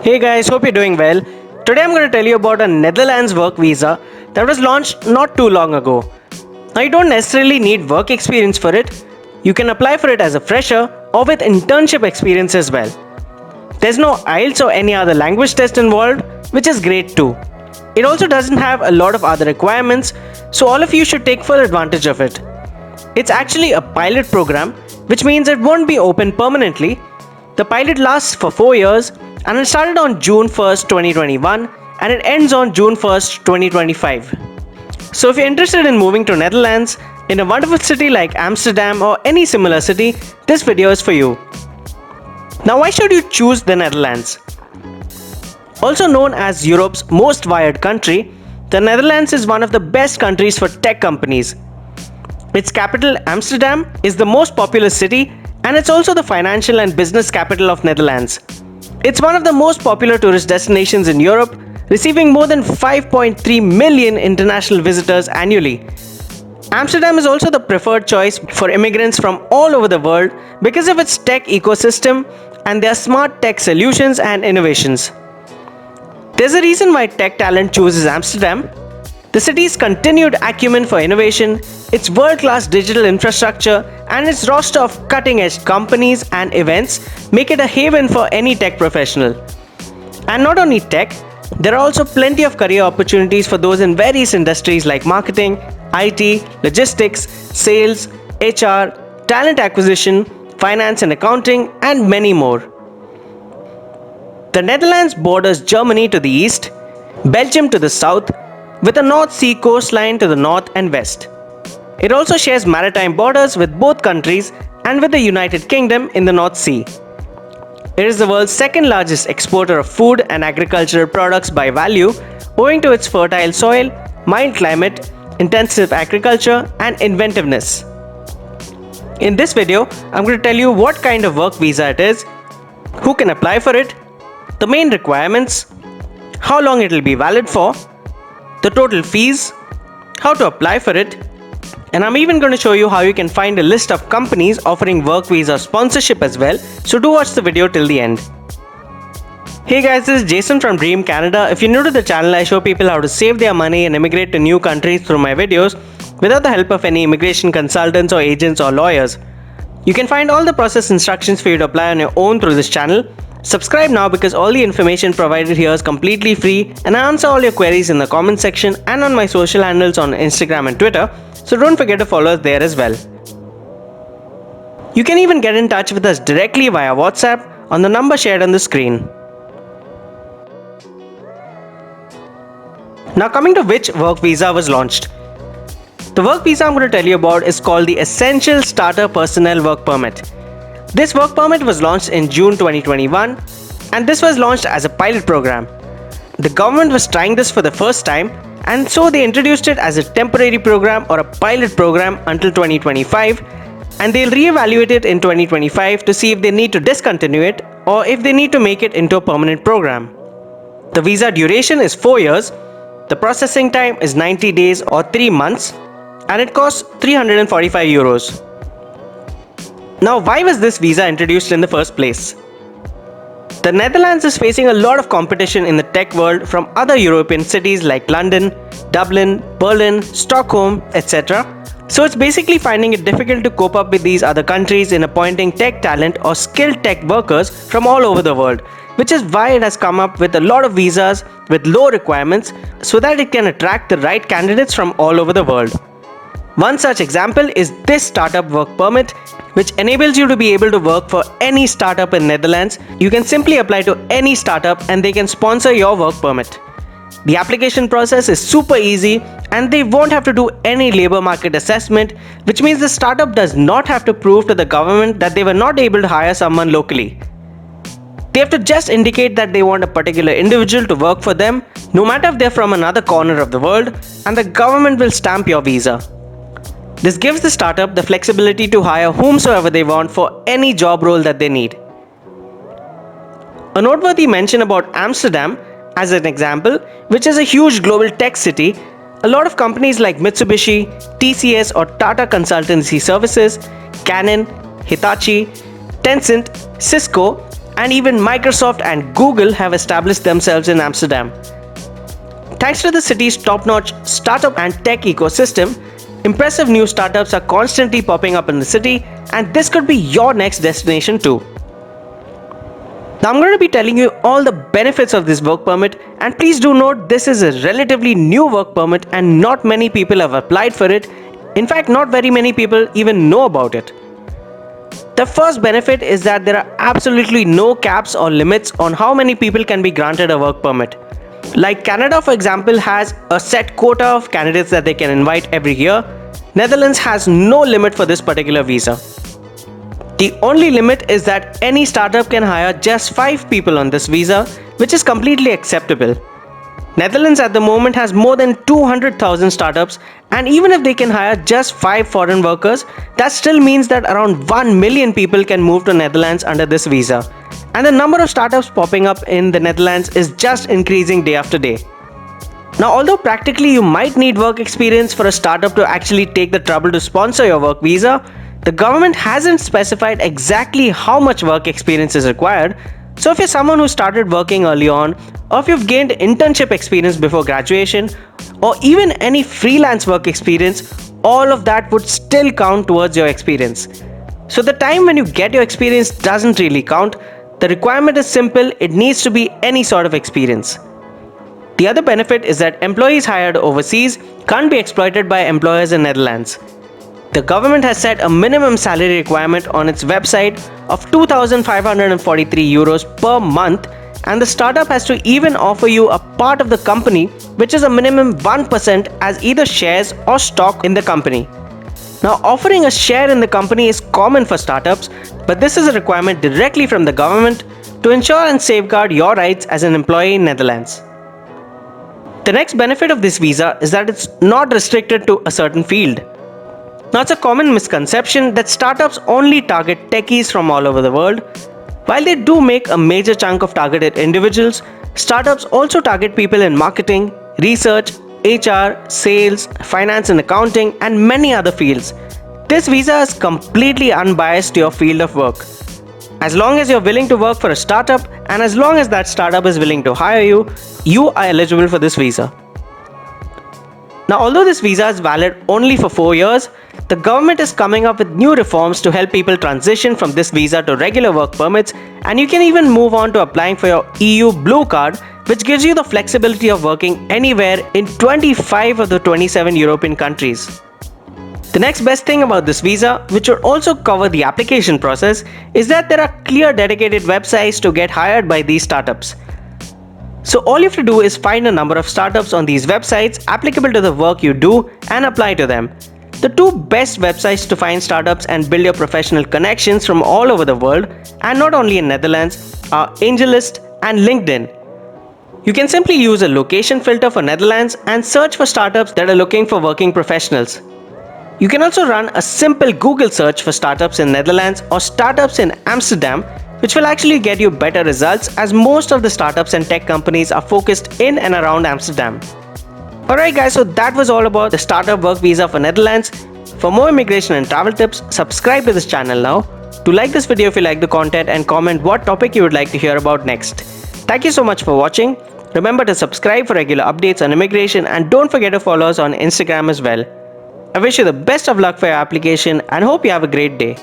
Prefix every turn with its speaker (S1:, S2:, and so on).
S1: Hey guys, hope you're doing well. Today I'm going to tell you about a Netherlands work visa that was launched not too long ago. Now, you don't necessarily need work experience for it. You can apply for it as a fresher or with internship experience as well. There's no IELTS or any other language test involved, which is great too. It also doesn't have a lot of other requirements, so all of you should take full advantage of it. It's actually a pilot program, which means it won't be open permanently. The pilot lasts for 4 years and it started on June 1st, 2021 and it ends on June 1st, 2025. So if you're interested in moving to Netherlands in a wonderful city like Amsterdam or any similar city, this video is for you. Now, why should you choose the Netherlands? Also known as Europe's most wired country, the Netherlands is one of the best countries for tech companies. Its capital, Amsterdam, is the most populous city and it's also the financial and business capital of Netherlands. It's one of the most popular tourist destinations in Europe, receiving more than 5.3 million international visitors annually. Amsterdam is also the preferred choice for immigrants from all over the world because of its tech ecosystem and their smart tech solutions and innovations. There's a reason why tech talent chooses Amsterdam. The city's continued acumen for innovation, its world-class digital infrastructure, and its roster of cutting-edge companies and events make it a haven for any tech professional. And not only tech, there are also plenty of career opportunities for those in various industries like marketing, IT, logistics, sales, HR, talent acquisition, finance and accounting, and many more. The Netherlands borders Germany to the east, Belgium to the south, with a North Sea coastline to the north and west. It also shares maritime borders with both countries and with the United Kingdom in the North Sea. It is the world's second largest exporter of food and agricultural products by value, owing to its fertile soil, mild climate, intensive agriculture, and inventiveness. In this video, I'm going to tell you what kind of work visa it is, who can apply for it, the main requirements, how long it will be valid for, the total fees, how to apply for it, and I'm even going to show you how you can find a list of companies offering work visa sponsorship as well, so do watch the video till the end. Hey guys, this is Jason from Dream Canada. If you're new to the channel, I show people how to save their money and immigrate to new countries through my videos without the help of any immigration consultants or agents or lawyers. You can find all the process instructions for you to apply on your own through this channel. Subscribe now because all the information provided here is completely free and I answer all your queries in the comment section and on my social handles on Instagram and Twitter, so don't forget to follow us there as well. You can even get in touch with us directly via WhatsApp on the number shared on the screen. Now coming to which work visa was launched. The work visa I'm going to tell you about is called the Essential Starter Personnel Work Permit. This work permit was launched in June 2021 and this was launched as a pilot program. The government was trying this for the first time and so they introduced it as a temporary program or a pilot program until 2025, and they'll reevaluate it in 2025 to see if they need to discontinue it or if they need to make it into a permanent program. The visa duration is 4 years, the processing time is 90 days or 3 months, and it costs 345 euros. Now, why was this visa introduced in the first place? The Netherlands is facing a lot of competition in the tech world from other European cities like London, Dublin, Berlin, Stockholm, etc. So it's basically finding it difficult to cope up with these other countries in appointing tech talent or skilled tech workers from all over the world, which is why it has come up with a lot of visas with low requirements so that it can attract the right candidates from all over the world. One such example is this startup work permit, which enables you to be able to work for any startup in Netherlands. You can simply apply to any startup and they can sponsor your work permit. The application process is super easy and they won't have to do any labor market assessment, which means the startup does not have to prove to the government that they were not able to hire someone locally. They have to just indicate that they want a particular individual to work for them, no matter if they're from another corner of the world, and the government will stamp your visa. This gives the startup the flexibility to hire whomsoever they want for any job role that they need. A noteworthy mention about Amsterdam as an example, which is a huge global tech city, a lot of companies like Mitsubishi, TCS or Tata Consultancy Services, Canon, Hitachi, Tencent, Cisco and even Microsoft and Google have established themselves in Amsterdam. Thanks to the city's top-notch startup and tech ecosystem, impressive new startups are constantly popping up in the city, and this could be your next destination too. Now I'm going to be telling you all the benefits of this work permit, and please do note this is a relatively new work permit and not many people have applied for it. In fact, not very many people even know about it. The first benefit is that there are absolutely no caps or limits on how many people can be granted a work permit. Like Canada, for example, has a set quota of candidates that they can invite every year. Netherlands has no limit for this particular visa. The only limit is that any startup can hire just 5 people on this visa, which is completely acceptable. Netherlands at the moment has more than 200,000 startups, and even if they can hire just 5 foreign workers, that still means that around 1 million people can move to Netherlands under this visa. And the number of startups popping up in the Netherlands is just increasing day after day. Now, although practically you might need work experience for a startup to actually take the trouble to sponsor your work visa, the government hasn't specified exactly how much work experience is required. So if you're someone who started working early on, or if you've gained internship experience before graduation, or even any freelance work experience, all of that would still count towards your experience. So the time when you get your experience doesn't really count. The requirement is simple, it needs to be any sort of experience. The other benefit is that employees hired overseas can't be exploited by employers in Netherlands. The government has set a minimum salary requirement on its website of 2,543 euros per month, and the startup has to even offer you a part of the company, which is a minimum 1% as either shares or stock in the company. Now, offering a share in the company is common for startups, but this is a requirement directly from the government to ensure and safeguard your rights as an employee in Netherlands. The next benefit of this visa is that it's not restricted to a certain field. Now, it's a common misconception that startups only target techies from all over the world. While they do make a major chunk of targeted individuals, startups also target people in marketing, research, HR, sales, finance and accounting, and many other fields. This visa is completely unbiased to your field of work. As long as you're willing to work for a startup, and as long as that startup is willing to hire you, you are eligible for this visa. Now, although this visa is valid only for 4 years, the government is coming up with new reforms to help people transition from this visa to regular work permits, and you can even move on to applying for your EU Blue Card, which gives you the flexibility of working anywhere in 25 of the 27 European countries. The next best thing about this visa, which would also cover the application process, is that there are clear dedicated websites to get hired by these startups. So all you have to do is find a number of startups on these websites applicable to the work you do and apply to them. The two best websites to find startups and build your professional connections from all over the world, and not only in Netherlands, are AngelList and LinkedIn. You can simply use a location filter for Netherlands and search for startups that are looking for working professionals. You can also run a simple Google search for startups in Netherlands or startups in Amsterdam, which will actually get you better results as most of the startups and tech companies are focused in and around Amsterdam. Alright guys, so that was all about the startup work visa for Netherlands. For more immigration and travel tips, subscribe to this channel now. Do like this video if you like the content and comment what topic you would like to hear about next. Thank you so much for watching. Remember to subscribe for regular updates on immigration and don't forget to follow us on Instagram as well. I wish you the best of luck for your application and hope you have a great day.